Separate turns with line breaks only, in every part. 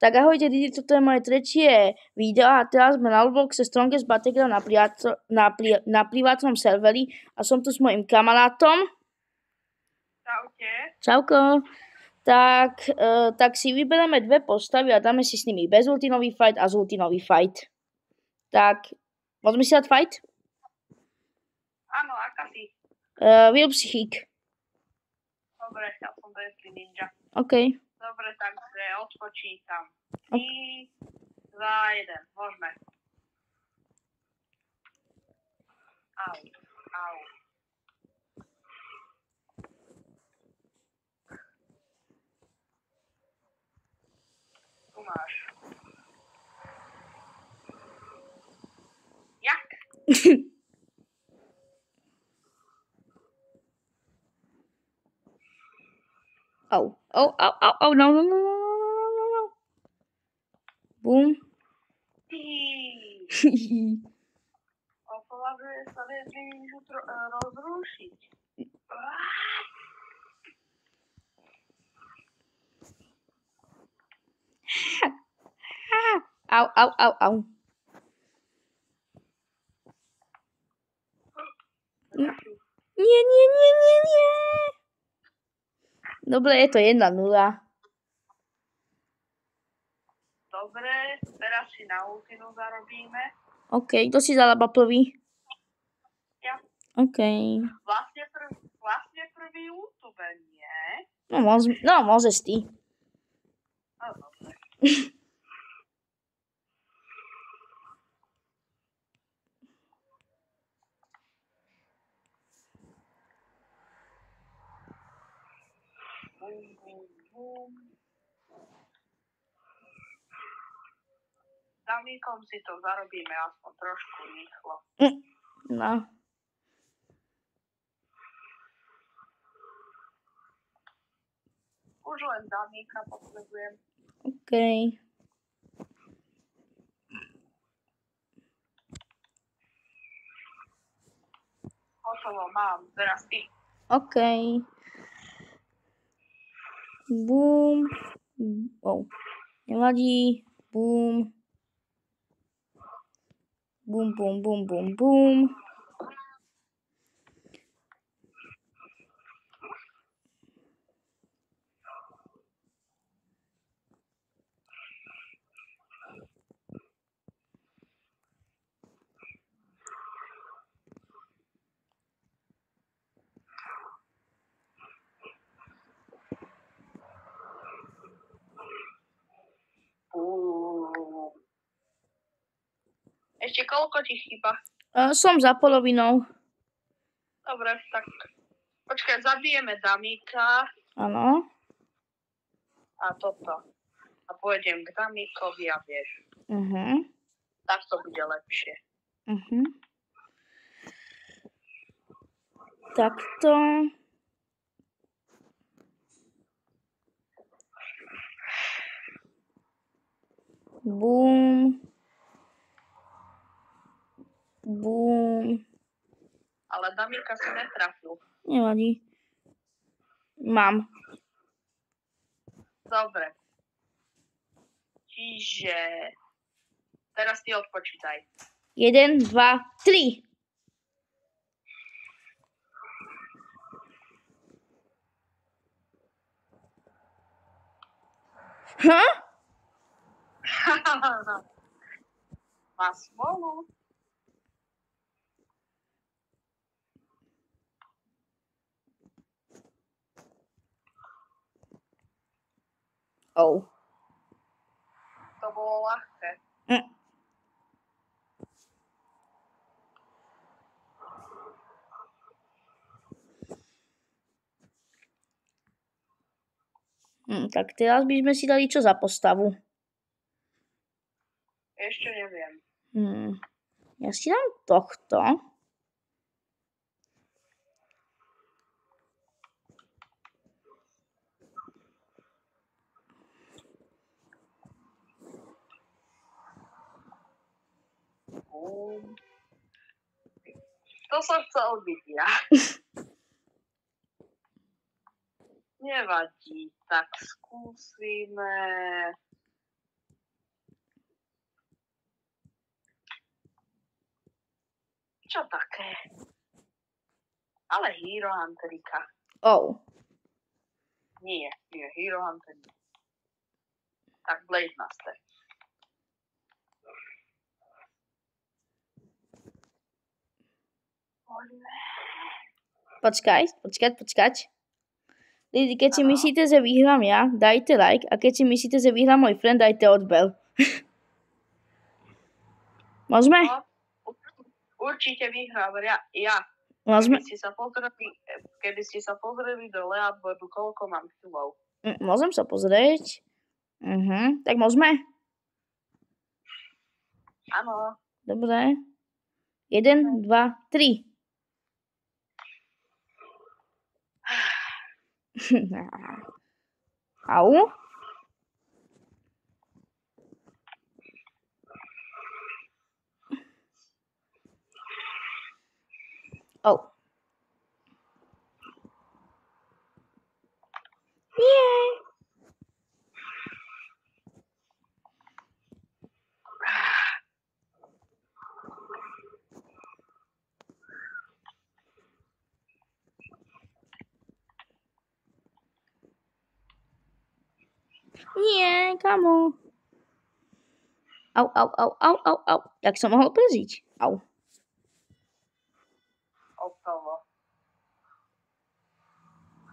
Tak ahojte, toto je moje tretie video a teraz sme na Robloxe Strongest Battleground na privátnom serveri a som tu s mojim kamarátom.
Čaute.
Čauko. Tak si vyberieme dve postavy a dáme si s nimi bezultinový fight a zultinový fight. Tak, môžeme si dať fight?
Áno, aká si?
Real Psychic.
Dobre, ja som Deathly Ninja.
OK.
Dobre, takže odpočítam. 3, 2, 1, môžeme. Au, au. Tu máš. Jak?
Au, no. Boom.
Opovažuje sa Deathly Ninju rozrušiť.
Au. Nie. Dobre, je to 1-0.
Dobre, teraz si na ultinu zarobíme.
OK, kto si zarába prvý?
Ja.
OK.
Vlastne prvý YouTube, nie?
No, môžeš ty.
No, dobre. Bum. Damíkom si to zarobíme aspoň trošku rýchlo.
No.
Už len damíka potrebujem.
OK.
Hotovo mám, teraz ty.
OK. Boom. Oh. Nevadí. Boom. Boom.
Ešte koľko ti chýba?
Som za polovinou.
Dobre, tak počkaj, zabijeme damíka.
Áno.
A toto. A pôjdem k damíkovi a vieš.
Mhm.
Tak to bude lepšie.
Mhm. Takto. Boom.
Ale damíka si netrafil.
Nevadí. Mám.
Dobre. Čiže teraz ty odpočítaj.
1, 2, 3.
Má smolu.
Oh.
To bolo ľahké.
Tak teraz by sme si dali čo za postavu?
Ešte neviem.
Ja si dám tohto.
To som chcel byť ja. Nevadí, tak skúsime Čo také? Ale Hero Hunterika.
Oh.
Nie Hero Hunter. Tak Blade Master.
Počkať. Lidi, keď si myslíte, že vyhrám ja, dajte like. A keď si myslíte, že vyhrá môj friend, dajte odbel. Môžeme?
No, určite vyhrám. Ja.
Môžeme?
Keby ste sa pozreli do leaboardu, koľko mám kilov.
Môžem sa pozrieť. Tak môžeme?
Áno.
Dobre. 1, 2, 3. Au. Oh. Yay. Nie, kamo. Au. Jak som mohol prežiť? Au.
Hotovo.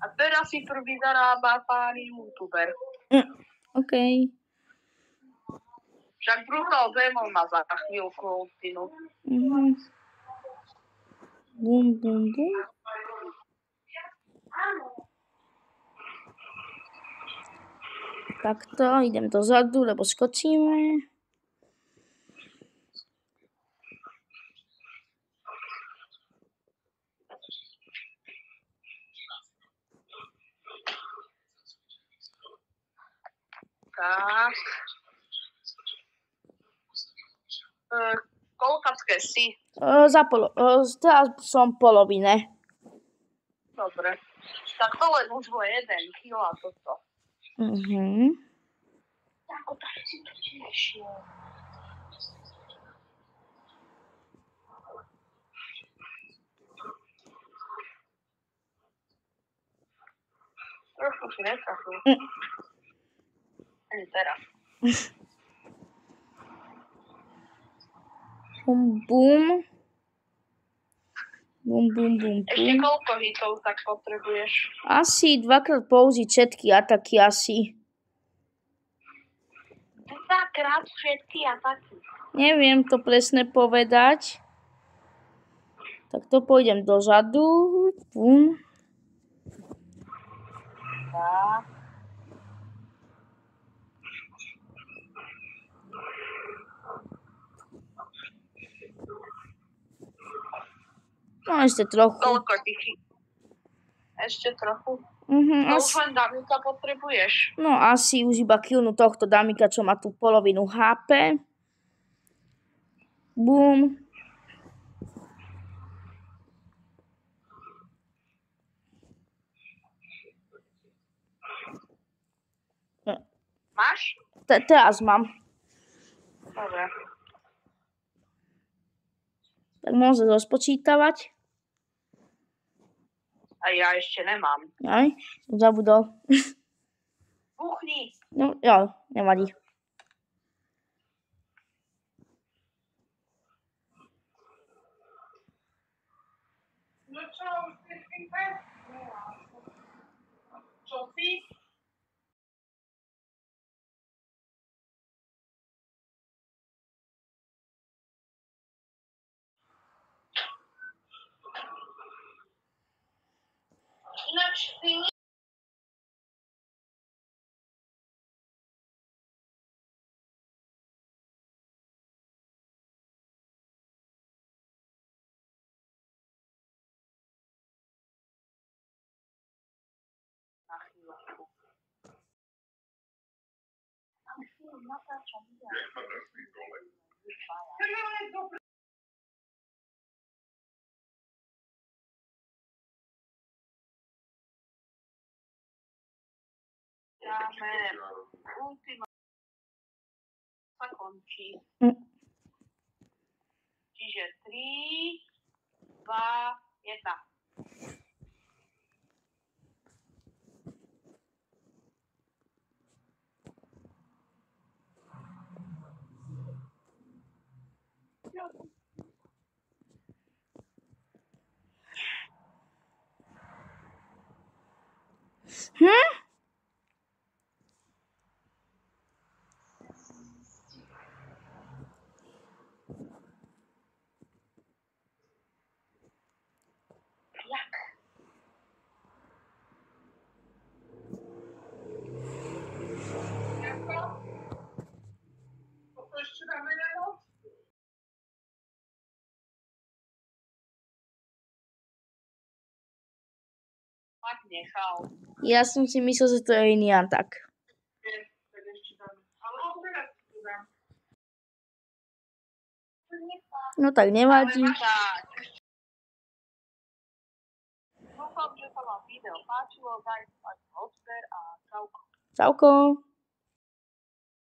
A teraz si prvý zarába pán youtuber.
OK.
Však Brutal Demon má za chvíľku ultinu.
Bum. Takto, idem dozadu, lebo skočíme.
Tak. Koľkacké si?
Teraz som polovine.
Dobre. Tak to len už bol 1 kilo a toto. Ako tak si to tiešiel. Trošku si netrafil. Ani teraz.
Bum.
Ešte koľko hitov tak potrebuješ?
Asi 2-krát použiť všetky ataky asi.
2-krát všetky ataky?
Neviem to presne povedať. Tak to pôjdem dozadu. Bum.
Tak.
No ešte trochu.
Koľko tých? Ešte trochu? Už len damika potrebuješ?
No asi už iba killnú tohto damika, čo má tú polovinu HP. Bum.
Máš?
Teraz mám.
Dobre.
Tak môže rozpočítavať.
A ja ešte nemám.
Aj, som zabudol.
Buchni.
No, jo, nevadí.
No čo, už si s tým Čo si? Ináč si na chvíľku. Natáčam dáme ultima sa končí. Čiže 3, 2, 1. Jak? To ještě dáme na noc? Fakt nechal.
Ja som si myslel, že to je iný Antak.
Tak ešte dáme. Ale teraz to dám.
No tak nevadí.
Tak. Dúfam, že sa vám video páčilo. Dajte odber a čauko.
Čauko.